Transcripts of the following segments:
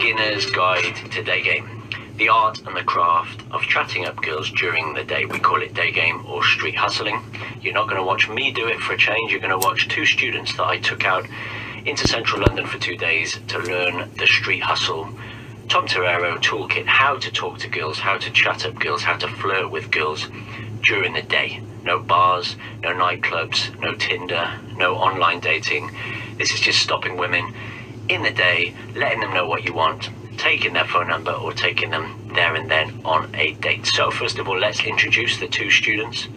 beginner's guide to day game. The art and the craft of chatting up girls during the day. We call it day game or street hustling. You're not going to watch me do it for a change. You're going to watch two students that I took out into central London for 2 days to learn the street hustle Tom Torero toolkit, how to talk to girls, how to chat up girls, how to flirt with girls during the day. No bars, no nightclubs, no Tinder, no online dating. This is just stopping women in the day, letting them know what you want, taking their phone number or taking them there and then on a date. So first of all, let's introduce the two students.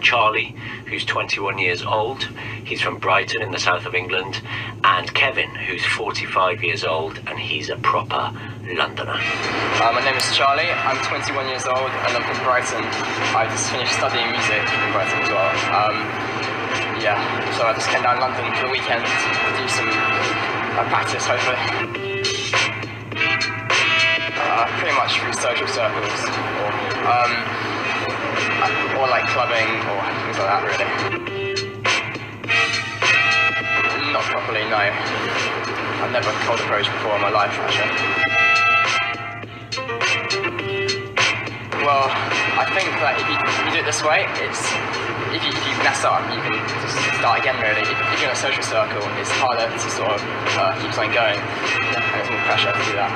Charlie, who's 21 years old, he's from Brighton in the south of England, and Kevin, who's 45 years old, and he's a proper Londoner. My name is Charlie, I'm 21 years old and I'm from Brighton. I just finished studying music in Brighton as well. So I just came down to London for the weekend to do some practice, hopefully. Pretty much through social circles, or like clubbing or things like that, really. Not properly, no. I've never cold approached before in my life, actually. Well, I think that if you do it this way, if you mess up, you can just start again, really. If you're in a social circle, it's harder to sort of keep something going, and there's more pressure to do that.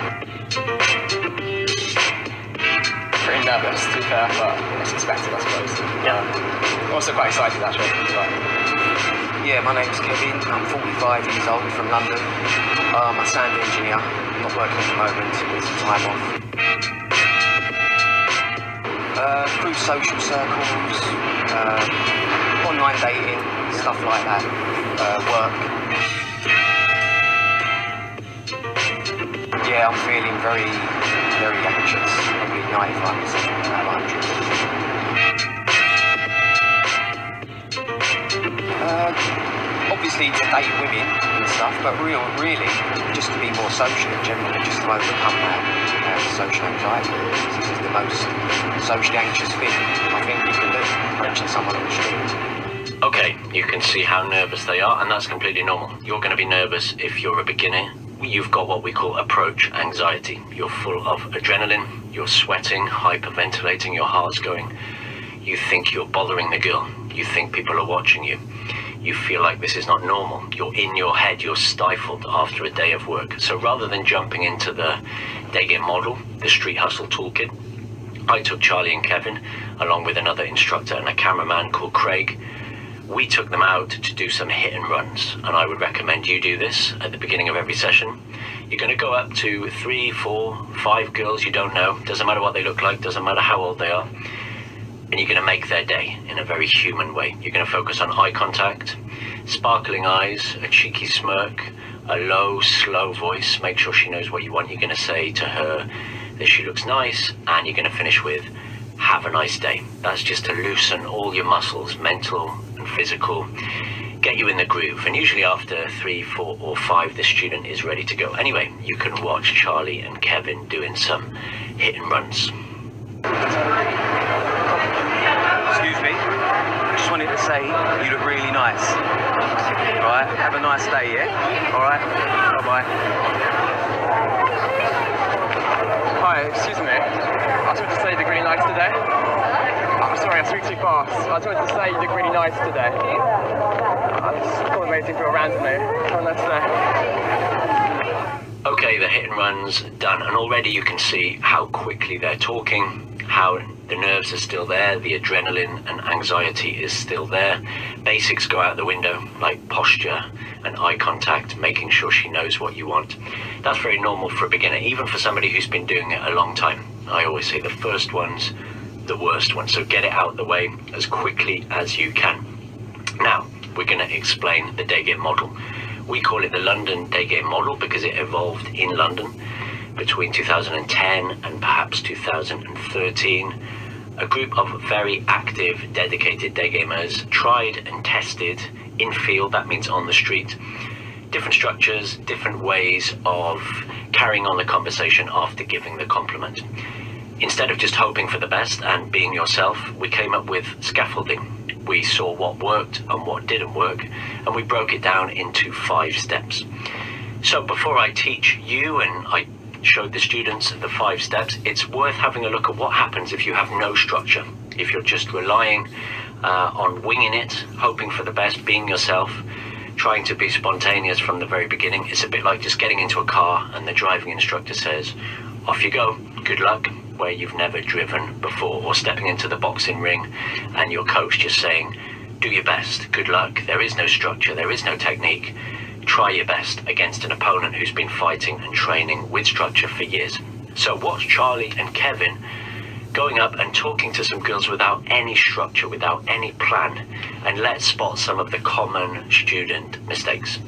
Pretty nervous, to be fair, but it's expected, I suppose. I'm also quite excited, actually. Yeah, my name's Kevin. I'm 45 years old, from London. I'm a sound engineer. Not working at the moment, with some time off. Through social circles, online dating, stuff like that, work. Yeah, I'm feeling very anxious, probably 95% out of 100. Obviously to date women and stuff, but really just to be more social in general, just to overcome that social anxiety. This is the most socially anxious thing I think you can do, approaching someone on the street. Okay, you can see how nervous they are, and that's completely normal. You're going to be nervous if you're a beginner. You've got what we call approach anxiety. You're full of adrenaline, you're sweating, hyperventilating, your heart's going. You think you're bothering the girl. You think people are watching you. You feel like this is not normal. You're in your head, you're stifled after a day of work. So rather than jumping into the day game model, the street hustle toolkit, I took Charlie and Kevin, along with another instructor and a cameraman called Craig. We took them out to do some hit and runs, and I would recommend you do this at the beginning of every session. You're going to go up to 3, 4, 5 girls you don't know. Doesn't matter what they look like, doesn't matter how old they are. And you're going to make their day in a very human way. You're going to focus on eye contact, sparkling eyes, a cheeky smirk, a low, slow voice. Make sure she knows what you want. You're going to say to her that she looks nice, and you're going to finish with, have a nice day. That's just to loosen all your muscles, mental and physical, get you in the groove. And usually after 3, 4 or 5, the student is ready to go. Anyway, you can watch Charlie and Kevin doing some hit and runs. Excuse me, just wanted to say you look really nice. Alright, have a nice day, yeah? Alright, bye-bye. Hi, excuse me. I just wanted to say you look really nice today. I'm sorry, I speak too fast. I just wanted to say you look really nice today. I just thought amazing for a randomly. Have a nice day. Okay, the hit and run's done, and already you can see how quickly they're talking, how the nerves are still there, the adrenaline and anxiety is still there. Basics go out the window, like posture and eye contact, making sure she knows what you want. That's very normal for a beginner, even for somebody who's been doing it a long time. I always say the first one's the worst one, so get it out of the way as quickly as you can. Now, we're going to explain the day game model. We call it the London Daygame model because it evolved in London between 2010 and perhaps 2013. A group of very active, dedicated day gamers tried and tested in field, that means on the street, different structures, different ways of carrying on the conversation after giving the compliment. Instead of just hoping for the best and being yourself, we came up with scaffolding. We saw what worked and what didn't work, and we broke it down into 5 steps. So before I teach you and I showed the students the 5 steps. It's worth having a look at what happens if you have no structure. If you're just relying on winging it, hoping for the best, being yourself, trying to be spontaneous from the very beginning. It's a bit like just getting into a car and the driving instructor says, off you go, good luck, where you've never driven before, or stepping into the boxing ring and your coach just saying, do your best, good luck, there is no structure, there is no technique, try your best against an opponent who's been fighting and training with structure for years. So watch Charlie and Kevin going up and talking to some girls without any structure, without any plan, and let's spot some of the common student mistakes.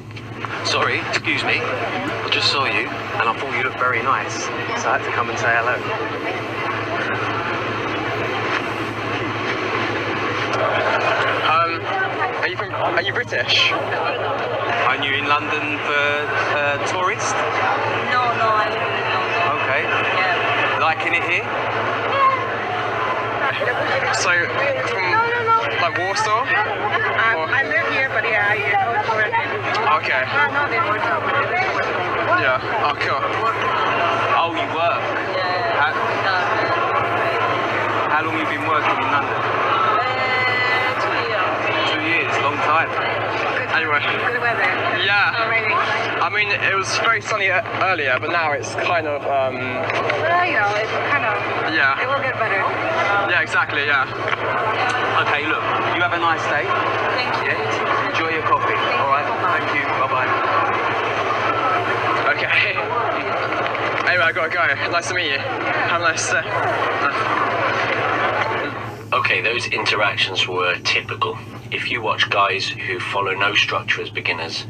Sorry, excuse me. I just saw you and I thought you looked very nice, so I had to come and say hello. Are you British? Are you in London for tourist? No, I live in London. Okay. Yeah. Liking it here? So, from like Warsaw? I live here, but yeah, I go for it. Okay. No, they work for it. Yeah. Oh, cool. Oh, you work? Yeah. How long have you been working in London? 2 years. 2 years, long time. Anyway. Good weather. Yeah. Already. I mean, it was very sunny earlier, but now it's kind of, Well, you know, it's kind of. yeah. It will get better. Yeah, exactly, yeah. Okay, look, you have a nice day. Thank you. Yeah? Enjoy your coffee. All right. Thank you. Bye-bye. Okay. Anyway, I gotta go. Nice to meet you. Have a nice day. Okay, those interactions were typical. If you watch guys who follow no structure as beginners,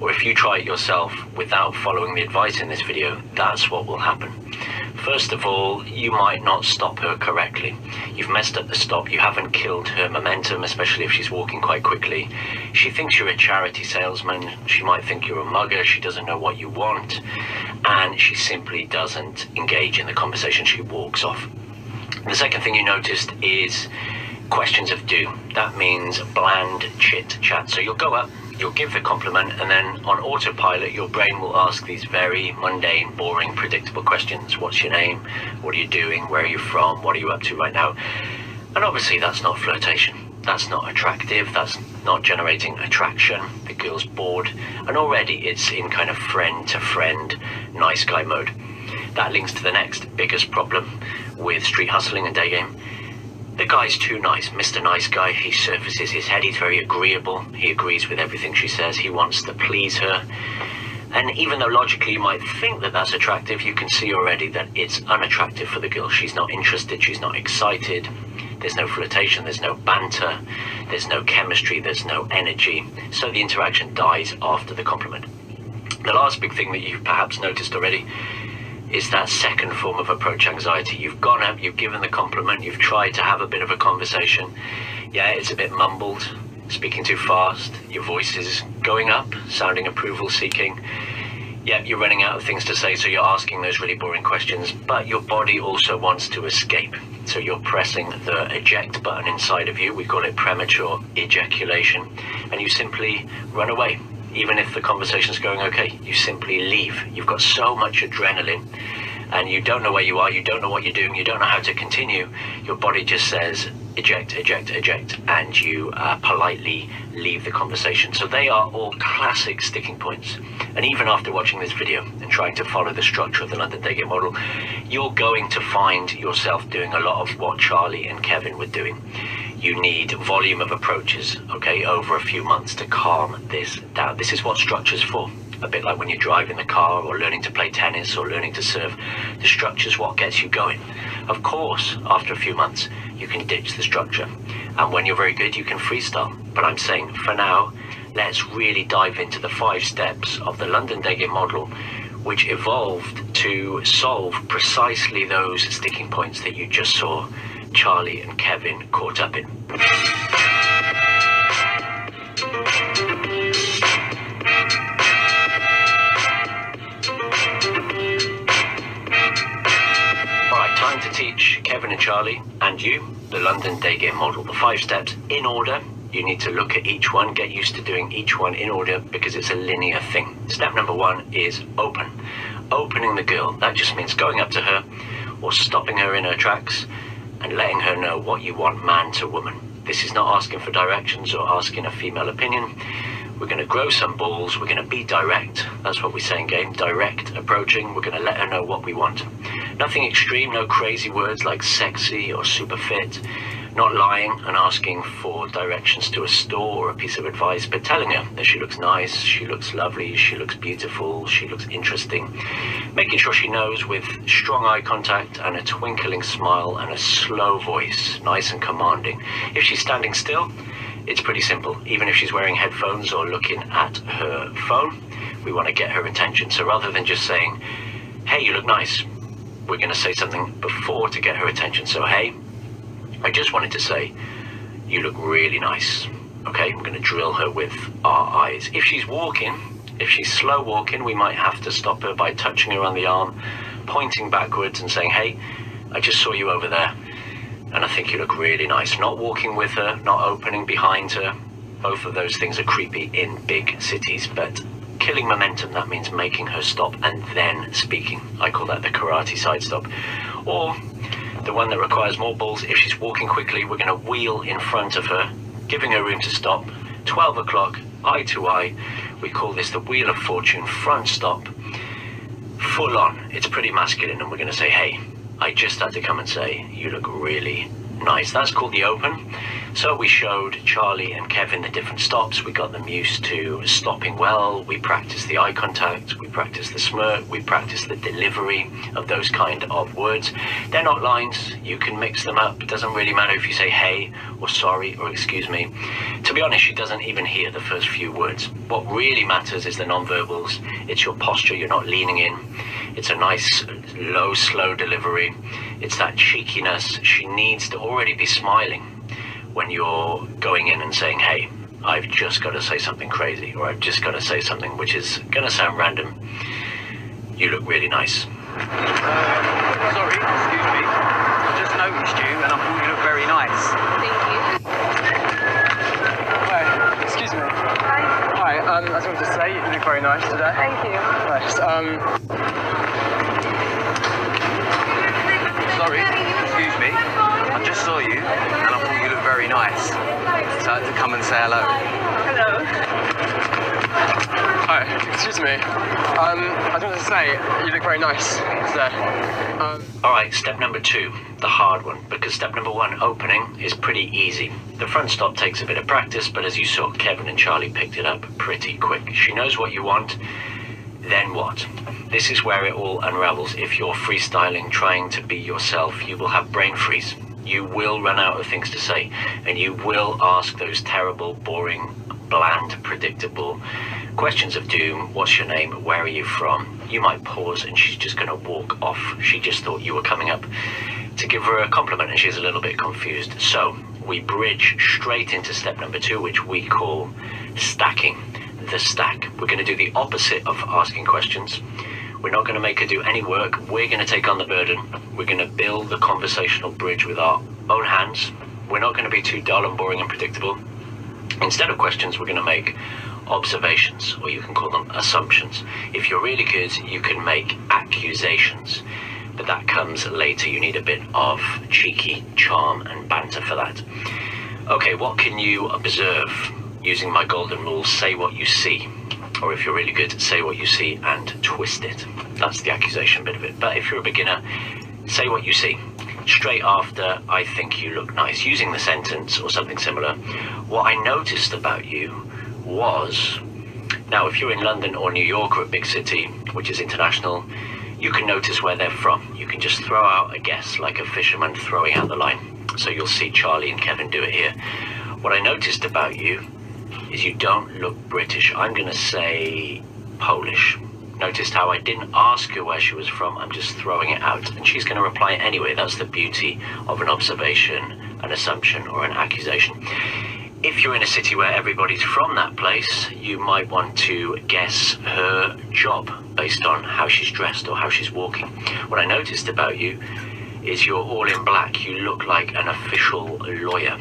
or if you try it yourself without following the advice in this video, that's what will happen. First of all, you might not stop her correctly. You've messed up the stop, you haven't killed her momentum, especially if she's walking quite quickly. She thinks you're a charity salesman, she might think you're a mugger, she doesn't know what you want, and she simply doesn't engage in the conversation, she walks off. The second thing you noticed is questions of do. That means bland chit chat. So you'll go up, you'll give the compliment, and then on autopilot your brain will ask these very mundane, boring, predictable questions. What's your name? What are you doing? Where are you from? What are you up to right now? And obviously that's not flirtation. That's not attractive. That's not generating attraction. The girl's bored, and already it's in kind of friend to friend, nice guy mode. That links to the next biggest problem with street hustling and day game. The guy's too nice, Mr. Nice Guy. He surfaces his head, he's very agreeable, he agrees with everything she says, he wants to please her. And even though logically you might think that that's attractive, you can see already that it's unattractive for the girl. She's not interested, she's not excited, there's no flirtation, there's no banter, there's no chemistry, there's no energy. So the interaction dies after the compliment. The last big thing that you've perhaps noticed already is that second form of approach anxiety. You've gone up, you've given the compliment, you've tried to have a bit of a conversation. Yeah, it's a bit mumbled, speaking too fast, your voice is going up, sounding approval seeking. Yeah, you're running out of things to say, so you're asking those really boring questions, but your body also wants to escape. So you're pressing the eject button inside of you, we call it premature ejaculation, and you simply run away. Even if the conversation's going okay, you simply leave. You've got so much adrenaline and you don't know where you are, you don't know what you're doing, you don't know how to continue. Your body just says eject, eject, eject, and you politely leave the conversation. So they are all classic sticking points. And even after watching this video and trying to follow the structure of the London Daygame model, you're going to find yourself doing a lot of what Charlie and Kevin were doing. You need volume of approaches, okay, over a few months to calm this down. This is what structure's for. A bit like when you're driving the car or learning to play tennis or learning to surf. The structure's what gets you going. Of course, after a few months, you can ditch the structure. And when you're very good, you can freestyle. But I'm saying, for now, let's really dive into the 5 steps of the London Daygame model, which evolved to solve precisely those sticking points that you just saw Charlie and Kevin caught up in. Alright, time to teach Kevin and Charlie and you the London Daygame model. The 5 steps in order. You need to look at each one, get used to doing each one in order because it's a linear thing. Step number 1 is open. opening the girl. That just means going up to her or stopping her in her tracks and letting her know what you want, man to woman. This is not asking for directions or asking a female opinion. We're going to grow some balls. We're going to be direct. That's what we say in game. Direct approaching. We're going to let her know what we want. Nothing extreme, no crazy words like sexy or super fit. Not lying and asking for directions to a store or a piece of advice, but telling her that she looks nice, she looks lovely, she looks beautiful, she looks interesting. Making sure she knows with strong eye contact and a twinkling smile and a slow voice, nice and commanding. If she's standing still, it's pretty simple. Even if she's wearing headphones or looking at her phone, we want to get her attention. So rather than just saying, hey, you look nice, we're going to say something before to get her attention. So, hey, I just wanted to say, you look really nice. Okay, I'm going to drill her with our eyes. If she's walking, if she's slow walking, we might have to stop her by touching her on the arm, pointing backwards and saying, hey, I just saw you over there, and I think you look really nice. Not walking with her, not opening behind her. Both of those things are creepy in big cities, but killing momentum, that means making her stop and then speaking. I call that the karate side stop. Or the one that requires more balls, if she's walking quickly, we're going to wheel in front of her, giving her room to stop. 12 o'clock, eye to eye. We call this the Wheel of Fortune front stop. Full on. It's pretty masculine, and we're going to say, hey, I just had to come and say, you look really nice. That's called the open. So we showed Charlie and Kevin the different stops. We got them used to stopping well. We practiced the eye contact. We practiced the smirk. We practiced the delivery of those kind of words. They're not lines. You can mix them up. It doesn't really matter if you say hey or sorry or excuse me. To be honest, she doesn't even hear the first few words. What really matters is the non-verbals. It's your posture. You're not leaning in. It's a nice, low, slow delivery. It's that cheekiness. She needs to already be smiling when you're going in and saying, hey, I've just got to say something crazy, or I've just got to say something which is going to sound random. You look really nice. Sorry, excuse me. I just noticed you and I thought you looked very nice. Thank you. Hi, excuse me. Hi. Hi, I just wanted to say you look very nice today. Thank you. Nice. Sorry, excuse me. I just saw you and I thought you looked very nice. So I had to come and say hello. Hello. Hi, excuse me. I just wanted to say you look very nice today. All right, step number 2, the hard one, because step number 1, opening, is pretty easy. The front stop takes a bit of practice, but as you saw, Kevin and Charlie picked it up pretty quick. She knows what you want. Then what? This is where it all unravels. If you're freestyling, trying to be yourself, you will have brain freeze. You will run out of things to say, and you will ask those terrible, boring, bland, predictable questions of doom. What's your name? Where are you from? You might pause and she's just going to walk off. She just thought you were coming up to give her a compliment and she's a little bit confused. So we bridge straight into step number 2, which we call stacking. The stack. We're going to do the opposite of asking questions. We're not going to make her do any work. We're going to take on the burden. We're going to build the conversational bridge with our own hands. We're not going to be too dull and boring and predictable. Instead of questions, we're going to make observations, or you can call them assumptions. If you're really good, you can make accusations, but that comes later. You need a bit of cheeky charm and banter for that. Okay, what can you observe? Using my golden rule, say what you see. Or if you're really good, say what you see and twist it. That's the accusation bit of it. But if you're a beginner, say what you see. Straight after, I think you look nice. Using the sentence or something similar. What I noticed about you was... Now, if you're in London or New York or a big city, which is international, you can notice where they're from. You can just throw out a guess like a fisherman throwing out the line. So you'll see Charlie and Kevin do it here. What I noticed about you is you don't look British. I'm going to say Polish. Noticed how I didn't ask her where she was from, I'm just throwing it out. And she's going to reply anyway. That's the beauty of an observation, an assumption, or an accusation. If you're in a city where everybody's from that place, you might want to guess her job based on how she's dressed or how she's walking. What I noticed about you is you're all in black. You look like an official lawyer.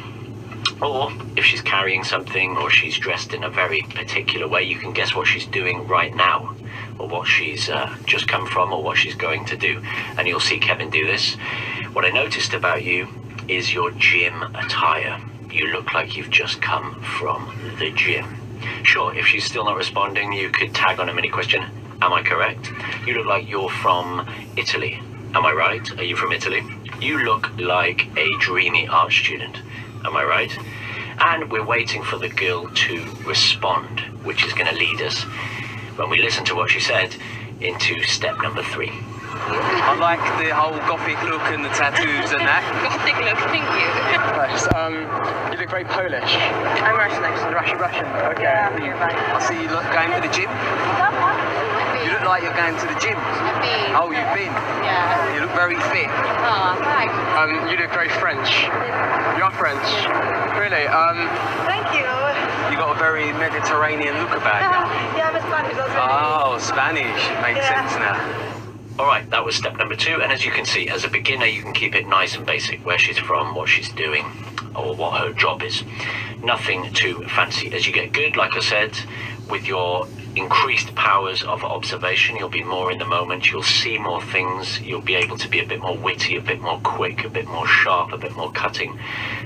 Or if she's carrying something or she's dressed in a very particular way, you can guess what she's doing right now. or what she's just come from, or what she's going to do. And you'll see Kevin do this. What I noticed about you is your gym attire. You look like you've just come from the gym. Sure, if she's still not responding, you could tag on a mini question. Am I correct? You look like you're from Italy. Am I right? Are you from Italy? You look like a dreamy art student. Am I right? And we're waiting for the girl to respond, which is going to lead us, when we listen to what she said, into step number 3. I like the whole gothic look and the tattoos and that. Gothic look, thank you. Nice. You look very Polish. I'm Russian actually. Russian. Okay. Yeah, you're right. I see you look going to the gym. You look like you're going to the gym. I've been. Oh, you've been. Yeah. You look very fit. Oh, thanks. You look very French. You're French. Really? Thank you. You got a very Mediterranean look about you. Yeah, I'm a Spanish also. Oh, Spanish. It makes sense now. Alright, that was step number 2, and as you can see, as a beginner you can keep it nice and basic, where she's from, what she's doing, or what her job is. Nothing too fancy. As you get good, like I said, with your increased powers of observation, you'll be more in the moment, you'll see more things, you'll be able to be a bit more witty, a bit more quick, a bit more sharp, a bit more cutting.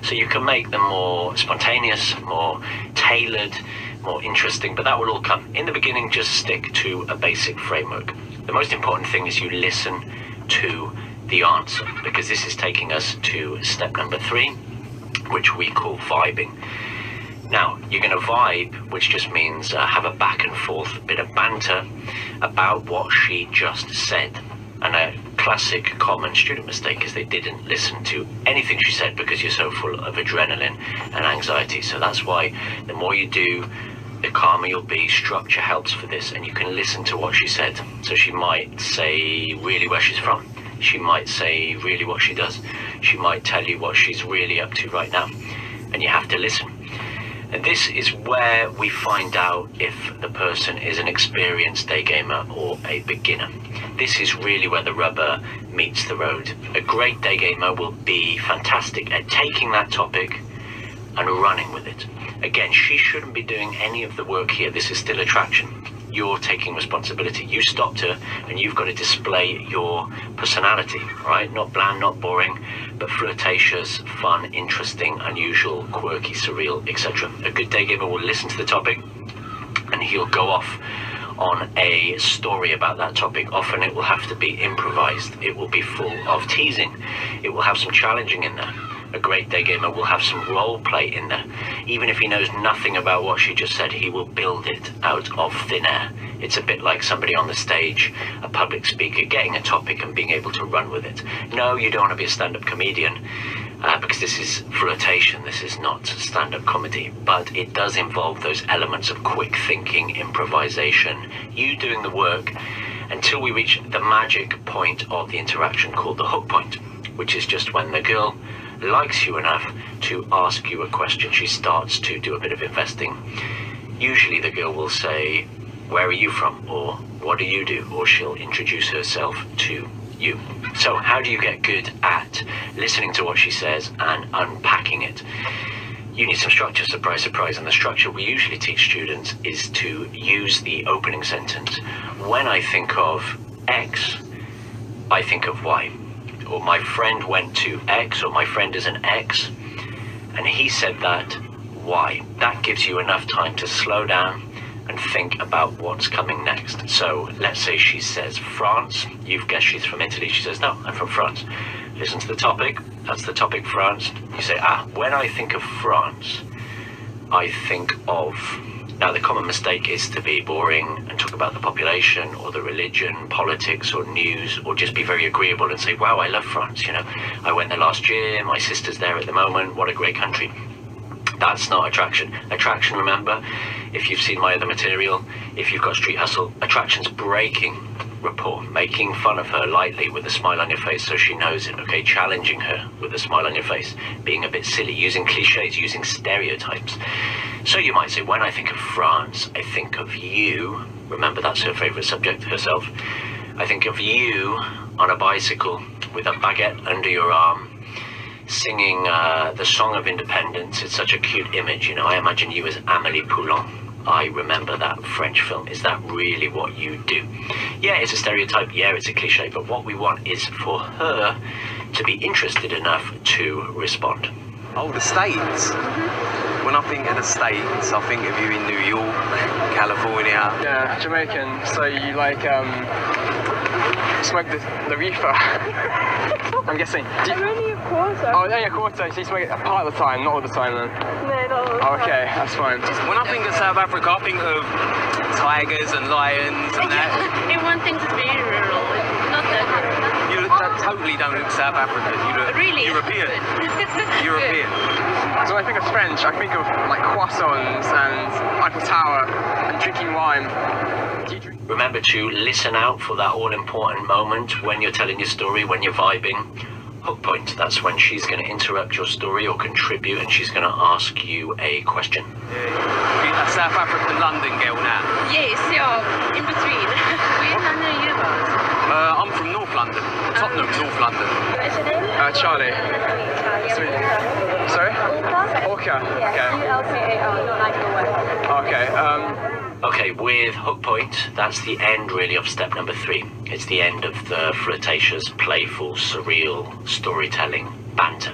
So you can make them more spontaneous, more tailored, more interesting, but that will all come. In the beginning, just stick to a basic framework. The most important thing is you listen to the answer, because this is taking us to step number 3, which we call vibing. Now, you're going to vibe, which just means have a back and forth bit of banter about what she just said. And a classic common student mistake is they didn't listen to anything she said because you're so full of adrenaline and anxiety. So that's why the more you do, the calmer you'll be. Structure helps for this, and you can listen to what she said. So she might say really where she's from. She might say really what she does. She might tell you what she's really up to right now, and you have to listen. And this is where we find out if the person is an experienced day gamer or a beginner. This is really where the rubber meets the road. A great day gamer will be fantastic at taking that topic and running with it. Again, she shouldn't be doing any of the work here. This is still attraction. You're taking responsibility. You stopped her, and you've got to display your personality, right? Not bland, not boring, but flirtatious, fun, interesting, unusual, quirky, surreal, etc. A good day giver will listen to the topic, and he'll go off on a story about that topic. Often it will have to be improvised. It will be full of teasing. It will have some challenging in there. A great day gamer will have some role play in there. Even if he knows nothing about what she just said, he will build it out of thin air. It's a bit like somebody on the stage, a public speaker, getting a topic and being able to run with it. No, you don't want to be a stand-up comedian, because this is flirtation, this is not stand-up comedy, but it does involve those elements of quick thinking, improvisation, you doing the work, until we reach the magic point of the interaction called the hook point, which is just when the girl likes you enough to ask you a question. She starts to do a bit of investing. Usually the girl will say, where are you from? Or what do you do? Or she'll introduce herself to you. So how do you get good at listening to what she says and unpacking it? You need some structure, surprise, surprise. And the structure we usually teach students is to use the opening sentence. When I think of X, I think of Y. Or my friend went to X, or my friend is an X, and he said that Y. That gives you enough time to slow down and think about what's coming next. So let's say she says France. You've guessed she's from Italy. She says, no, I'm from France. Listen to the topic. That's the topic, France. You say, when I think of France, I think of... Now, the common mistake is to be boring and talk about the population or the religion, politics or news, or just be very agreeable and say, wow, I love France, you know. I went there last year, my sister's there at the moment, what a great country. That's not attraction. Attraction, remember, if you've seen my other material, if you've got Street Hustle, attraction's breaking rapport, making fun of her lightly with a smile on your face so she knows it, okay, challenging her with a smile on your face, being a bit silly, using cliches, using stereotypes. So you might say, when I think of France, I think of you. Remember, that's her favourite subject herself. I think of you on a bicycle with a baguette under your arm, singing the Song of Independence. It's such a cute image, you know. I imagine you as Amélie Poulain, I remember that French film. Is that really what you do? Yeah, it's a stereotype. Yeah, it's a cliche. But what we want is for her to be interested enough to respond. Oh, the States. When I think of the States, I think of you in New York, California. Yeah, Jamaican. So you like smoke the reefer? I'm guessing. I'm only a quarter. Oh, only a quarter. So you smoke it a part of the time, not all the time then. No, not all the Oh, time. okay, that's fine. When I think of South Africa, I think of tigers and lions and that. Everyone thinks it's very rural. It's not that rural. You totally don't look South African. You look Really? European. Good. European. So when I think of French, I think of like croissants and Eiffel Tower and drinking wine. Do you drink? Remember to listen out for that all-important moment when you're telling your story, when you're vibing. Hook point, that's when she's going to interrupt your story or contribute, and she's going to ask you a question. A South African London girl now. Yes, yeah, in between. Where in London are you about? I'm from North London. Tottenham, North London. What's your name? Charlie. Sweet. Sorry? Orca? Orca. Okay. ULCAR, not like the word. Okay. Okay, with hook point, that's the end really of step number 3. It's the end of the flirtatious, playful, surreal storytelling banter.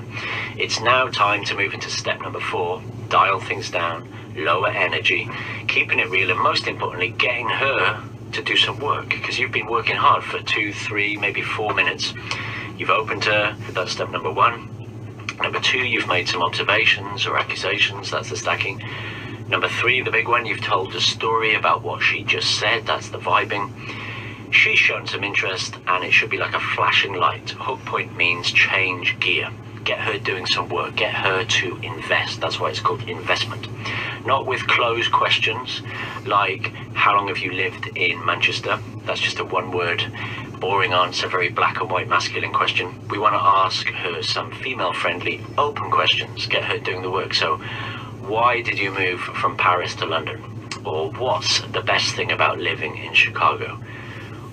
It's now time to move into step number 4, dial things down, lower energy, keeping it real, and most importantly, getting her to do some work, because you've been working hard for 2, 3, maybe 4 minutes. You've opened her, that's step number 1. Number 2, you've made some observations or accusations, that's the stacking. Number 3, the big one, you've told a story about what she just said, that's the vibing. She's shown some interest, and it should be like a flashing light. Hook point means change gear. Get her doing some work, get her to invest. That's why it's called investment. Not with closed questions like, how long have you lived in Manchester? That's just a one-word, boring answer, very black and white masculine question. We want to ask her some female-friendly, open questions, get her doing the work. So, why did you move from Paris to London? Or what's the best thing about living in Chicago?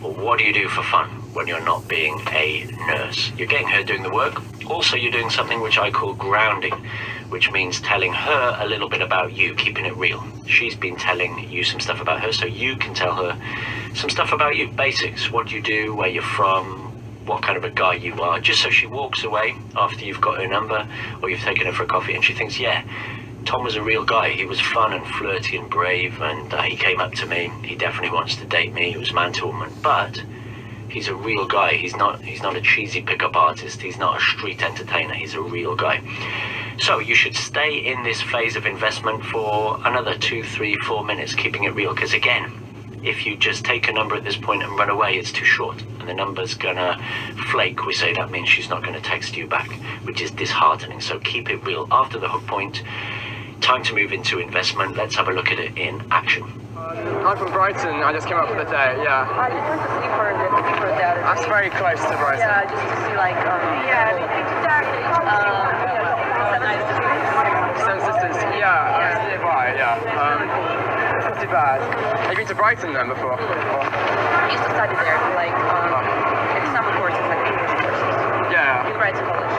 Or what do you do for fun when you're not being a nurse? You're getting her doing the work. Also, you're doing something which I call grounding, which means telling her a little bit about you, keeping it real. She's been telling you some stuff about her, so you can tell her some stuff about you. Basics, what you do, where you're from, what kind of a guy you are, just so she walks away after you've got her number or you've taken her for a coffee and she thinks, yeah, Tom was a real guy. He was fun and flirty and brave, and he came up to me. He definitely wants to date me. He was man to woman, but he's a real guy. He's not a cheesy pickup artist. He's not a street entertainer. He's a real guy. So you should stay in this phase of investment for another 2, 3, 4 minutes, keeping it real. Because again, if you just take a number at this point and run away, it's too short, and the number's gonna flake. We say that means she's not gonna text you back, which is disheartening. So keep it real. After the hook point, time to move into investment. Let's have a look at it in action. I'm from Brighton. I just came up for the day. Yeah. I just went to sleep for a day. That's very close to Brighton. Yeah, just to see like Seven Sisters. Yeah, it's nearby. Yeah. It's not too bad. Have you been to Brighton then before? I used to study there, like summer courses, like English courses. Yeah. In Brighton College.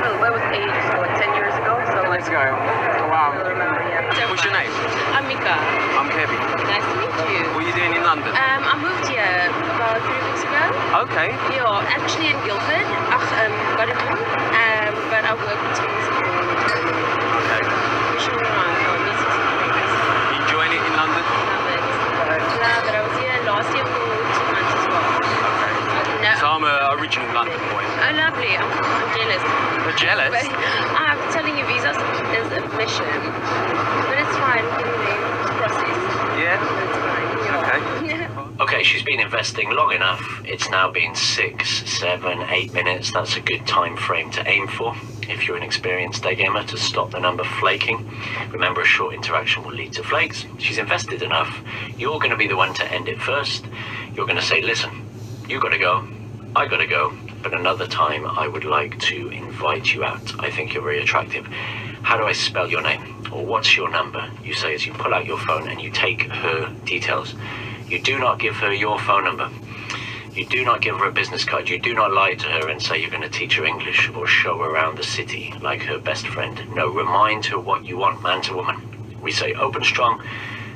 So that was ages ago, like 10 years ago. So like, Let's go. Oh, wow. I remember, yeah. What's your name? I'm Mika. I'm Kevin. Nice to meet you. What are you doing in London? I moved here about 3 weeks ago. Okay. Yeah, actually in Guildford. Buddington. But I work between school and Okay. pushing around for meetings and things. You enjoying it in London? Love it. Yeah, but I was here last year for 2 months as well. Okay. No. So I'm an original London boy. Oh, lovely. I'm jealous. You're jealous? But I'm telling you, visas is a mission. But it's fine. Anyway, it's a process. Yeah. It's fine. Okay. Okay, she's been investing long enough. It's now been 6, 7, 8 minutes. That's a good time frame to aim for if you're an experienced day gamer, to stop the number flaking. Remember, a short interaction will lead to flakes. She's invested enough. You're going to be the one to end it first. You're going to say, listen, you got to go, I got to go, but another time I would like to invite you out. I think you're very attractive. How do I spell your name? Or what's your number? You say as you pull out your phone and you take her details. You do not give her your phone number. You do not give her a business card. You do not lie to her and say you're going to teach her English or show her around the city like her best friend. No, remind her what you want, man to woman. We say open strong,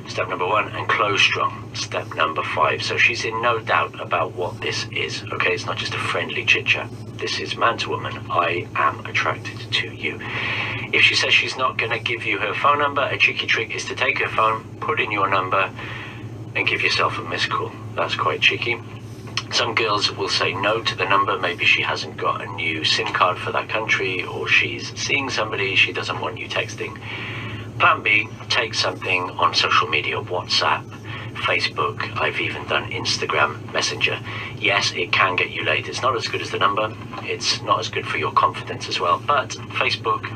step number 1, and close strong, step number 5. So she's in no doubt about what this is, okay? It's not just a friendly chit-chat. This is man to woman. I am attracted to you. If she says she's not going to give you her phone number, a cheeky trick is to take her phone, put in your number, and give yourself a missed call. That's quite cheeky. Some girls will say no to the number. Maybe she hasn't got a new SIM card for that country, or she's seeing somebody, she doesn't want you texting. Plan B, take something on social media, WhatsApp, Facebook. I've even done Instagram Messenger. Yes, it can get you laid. It's not as good as the number. It's not as good for your confidence as well. But Facebook,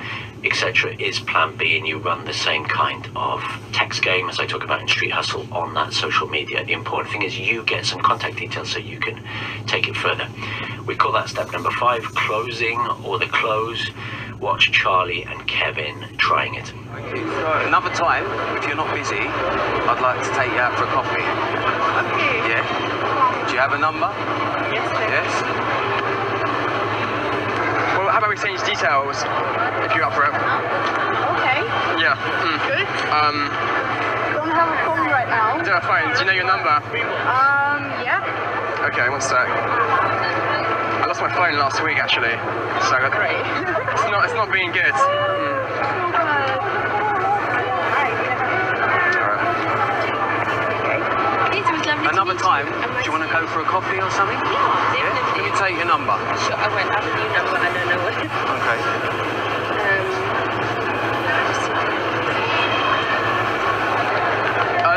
etc. is plan B, and you run the same kind of text game as I talk about in Street Hustle on that social media. The important thing is you get some contact details so you can take it further. We call that step number 5, closing or the close. Watch Charlie and Kevin trying it. Another time, if you're not busy, I'd like to take you out for a coffee. Okay. Yeah? Do you have a number? Yes, sir. Yes? Well, how about we change details if you're up for it? Okay. Yeah. Good. Don't have a phone right now. Do a phone. Do you know your number? Yeah. Okay, one sec. I lost my phone last week actually. So Great. it's not being good. It was lovely Another to meet time, you. do you want to go for a coffee or something? Yeah, Yeah? Let definitely. me take your number. Sure, I went up a new number, I don't know what it is. Okay.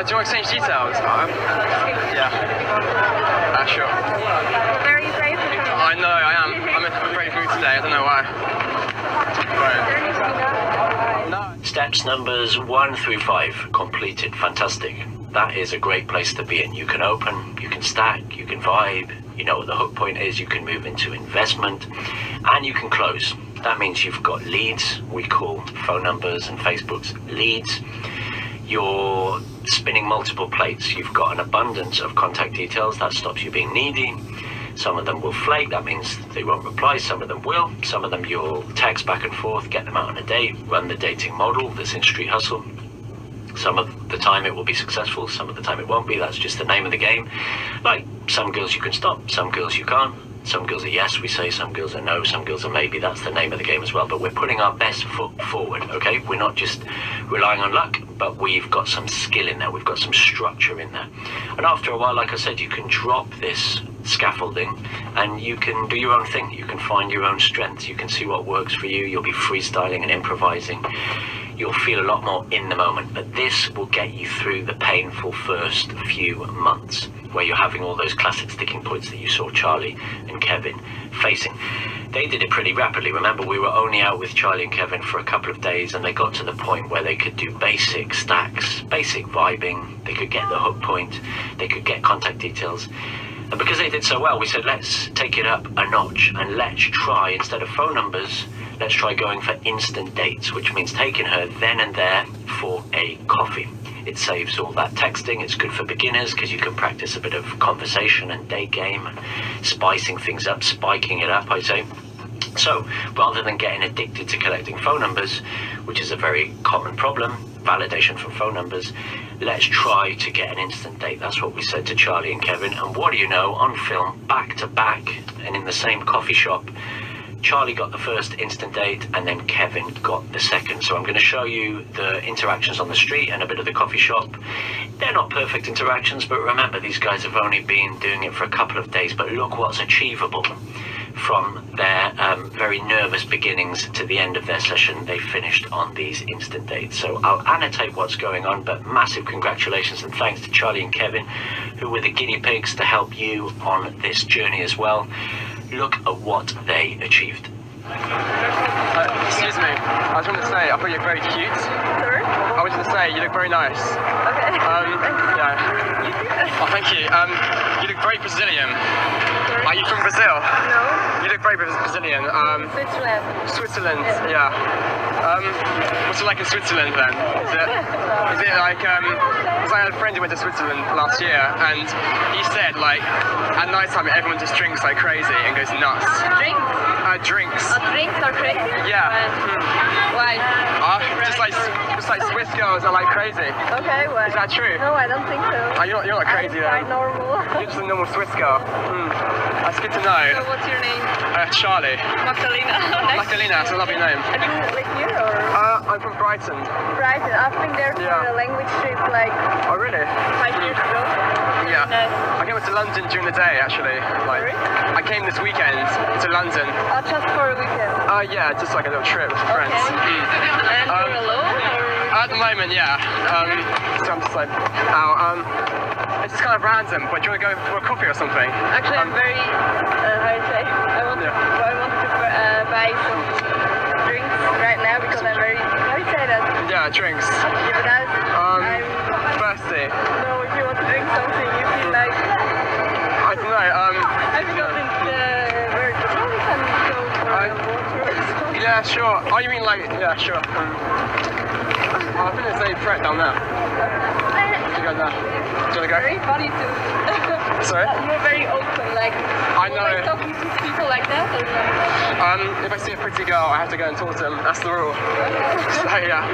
Do you want to change details? Yeah. Sure. You're very brave for coming. I know, I am. I'm in a great mood today, I don't know why. Right. No. Steps numbers 1 through 5 completed. Fantastic. That is a great place to be in. You can open, you can stack, you can vibe, you know what the hook point is, you can move into investment, and you can close. That means you've got leads. We call phone numbers and Facebook's leads. You're spinning multiple plates. You've got an abundance of contact details. That stops you being needy. Some of them will flake. That means they won't reply. Some of them will. Some of them you'll text back and forth, get them out on a date, run the dating model that's in Street Hustle. Some of the time it will be successful, some of the time it won't be. That's just the name of the game. Like, some girls you can stop, some girls you can't. Some girls are yes, we say, some girls are no, some girls are maybe. That's the name of the game as well. But we're putting our best foot forward, okay? We're not just relying on luck, but we've got some skill in there. We've got some structure in there. And after a while, like I said, you can drop this scaffolding and you can do your own thing. You can find your own strengths. You can see what works for you. You'll be freestyling and improvising. You'll feel a lot more in the moment. But this will get you through the painful first few months, where you're having all those classic sticking points that you saw Charlie and Kevin facing. They did it pretty rapidly. Remember, we were only out with Charlie and Kevin for a couple of days, and they got to the point where they could do basic stacks, basic vibing. They could get the hook point. They could get contact details. And because they did so well, we said, let's take it up a notch and let's try, instead of phone numbers, let's try going for instant dates, which means taking her then and there for a coffee. It saves all that texting. It's good for beginners because you can practice a bit of conversation and day game and spicing things up, spiking it up, I say. So rather than getting addicted to collecting phone numbers, which is a very common problem, validation from phone numbers, let's try to get an instant date. That's what we said to Charlie and Kevin. And what do you know, on film, back to back and in the same coffee shop, Charlie got the first instant date and then Kevin got the second. So I'm going to show you the interactions on the street and a bit of the coffee shop. They're not perfect interactions, but remember, these guys have only been doing it for a couple of days. But look what's achievable from their very nervous beginnings to the end of their session. They finished on these instant dates. So I'll annotate what's going on, but massive congratulations and thanks to Charlie and Kevin, who were the guinea pigs to help you on this journey as well. Look at what they achieved. Excuse me, I just wanted to say, I thought you look very cute. Sorry? I wanted to say, you look very nice. Okay. Yeah. Oh, thank you. You look very Brazilian. Are you from Brazil? No. You look very Brazilian. Switzerland. Switzerland, yeah. What's it like in Switzerland then? Is it like, because I had a friend who went to Switzerland last year, and he said like, at night time everyone just drinks like crazy and goes nuts. Drinks? Drinks. Drinks are crazy? Yeah. Why? Just like Swiss girls are like crazy. Okay, why? Is that true? No, I don't think so. You're not crazy I'm quite then. normal. You're just a normal Swiss girl. That's good to know. So what's your name? Charlie. Magdalena. Magdalena, that's a lovely name. And you live here or? I'm from Brighton. Brighton. I've been there for a language trip like Oh really? 5 years ago. Yeah. Nice. I came to London during the day actually. Like, I came this weekend to London. Just for a weekend. Yeah, just like a little trip with friends. Okay. And you're alone or? At the moment, yeah. So I'm just like, it's just kind of random, but do you want to go for a coffee or something? Actually, I'm very, how to say, I want to buy some drinks right now because I'm very, how do you say that? Yeah, drinks. Yeah, but I'm thirsty. no, if you want to drink something, you feel like, I don't know, I feel like very, we can go for water. yeah, sure. Oh, you mean like, yeah, sure. I think there's a threat down there. You go there. Do you want to go? Very funny too. Sorry? You're very open, like, I know. always talking to people like that or not? If I see a pretty girl, I have to go and talk to them. That's the rule. So, yeah.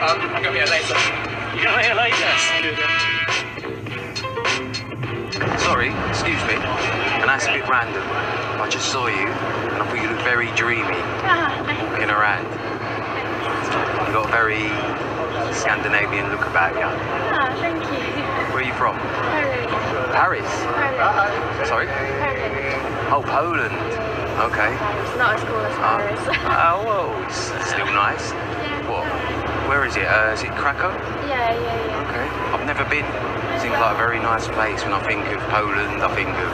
I'm gonna be here later. You're going here later? Sorry, excuse me, and that's a bit random. I just saw you, and I thought you looked very dreamy, looking around. You got a very Scandinavian look about you. Thank you. Where are you from? Paris. Paris? Sorry? Paris. Oh, Poland. Okay. It's not as cool as Paris. Oh, well, it's still nice. What? Where is it? Is it Krakow? Yeah. Okay. I've never been. Seems like a very nice place. When I think of Poland, I think of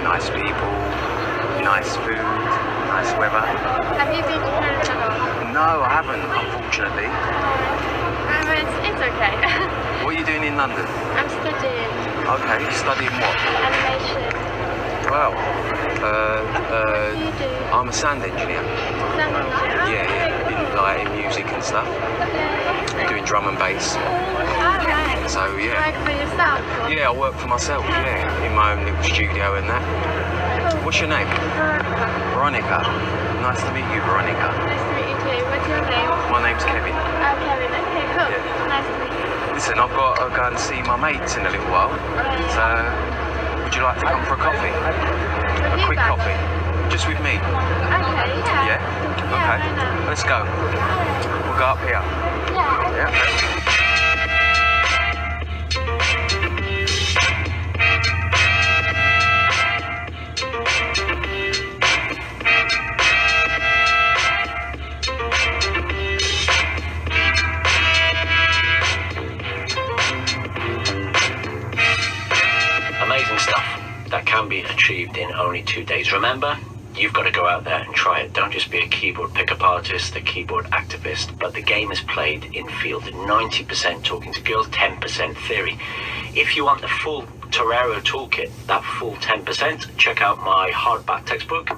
nice people, nice food, nice weather. Have you been to Paris at all? No, I haven't, unfortunately. It's okay. What are you doing in London? I'm studying Okay, studying what? animation. Well, What do you do? I'm a sound engineer. Yeah, in music and stuff. Doing drum and bass. Alright. So yeah. Work for yourself? Yeah, I work for myself, yeah, in my own little studio and that. What's your name? Veronica. Nice to meet you, Veronica. Nice to meet you too. What's your name? My name's Kevin. Kevin. Okay, cool. Yeah. Nice to meet you. Listen, I've got to go and see my mates in a little while. So, would you like to come for a coffee? A quick coffee? Just with me? Okay, yeah. Yeah? Okay. why not? Let's go. We'll go up here. Yeah. Yeah. Amazing stuff that can be achieved in only 2 days. Remember, you've got to go out there and try it. Don't just be a keyboard pickup artist, a keyboard activist, but the game is played in field. 90% talking to girls, 10% theory. If you want the full Torero toolkit, that full 10%, check out my hardback textbook,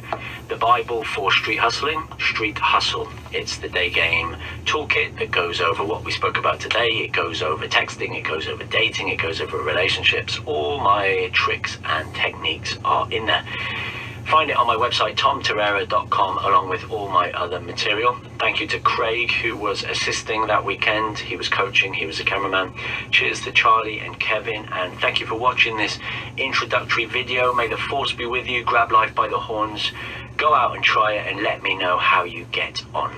The Bible for Street Hustling, Street Hustle. It's the day game toolkit that goes over what we spoke about today. It goes over texting, it goes over dating, it goes over relationships. All my tricks and techniques are in there. Find it on my website, tomtorero.com, along with all my other material. Thank you to Craig, who was assisting that weekend. He was coaching, he was a cameraman. Cheers to Charlie and Kevin, and thank you for watching this introductory video. May the force be with you. Grab life by the horns. Go out and try it and let me know how you get on.